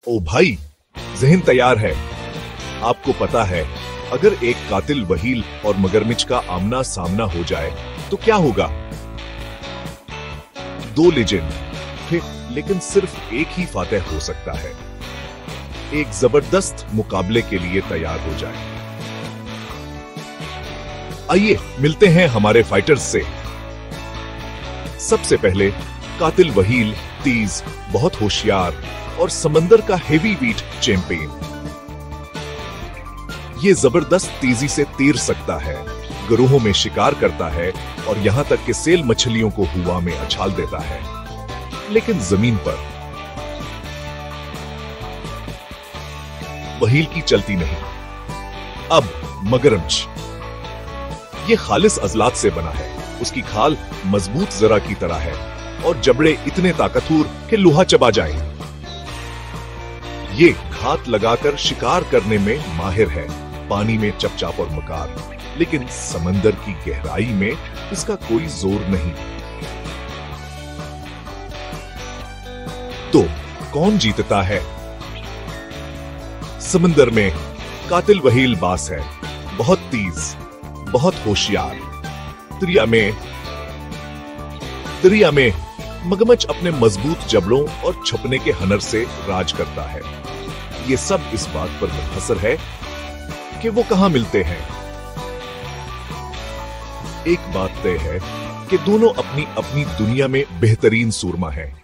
ओ भाई, जहन तैयार है। आपको पता है, अगर एक कातिल वहील और मगरमच्छ का आमना सामना हो जाए तो क्या होगा? दो लेजेंड थे, लेकिन सिर्फ एक ही फातेह हो सकता है। एक जबरदस्त मुकाबले के लिए तैयार हो जाए। आइए मिलते हैं हमारे फाइटर्स से। सबसे पहले कातिल वहील, तेज, बहुत होशियार और समंदर का हेवी वेट चैंपियन। ये जबरदस्त तेजी से तैर सकता है, गिरोहों में शिकार करता है और यहां तक कि सेल मछलियों को हुआ में उछाल देता है। लेकिन जमीन पर वहील की चलती नहीं। अब मगरमच्छ, ये खालिस अजलात से बना है। उसकी खाल मजबूत जरा की तरह है और जबड़े इतने ताकतवर कि लोहा चबा जाए। ये घात लगाकर शिकार करने में माहिर है, पानी में चपचाप और मकार, लेकिन समंदर की गहराई में इसका कोई जोर नहीं। तो कौन जीतता है? समंदर में कातिल वहील बास है, बहुत तेज, बहुत होशियार। दरिया में मगरमच्छ अपने मजबूत जबड़ों और छुपने के हुनर से राज करता है। ये सब इस बात पर मुनहसर है कि वो कहां मिलते हैं। एक बात तय है कि दोनों अपनी अपनी दुनिया में बेहतरीन सूरमा हैं।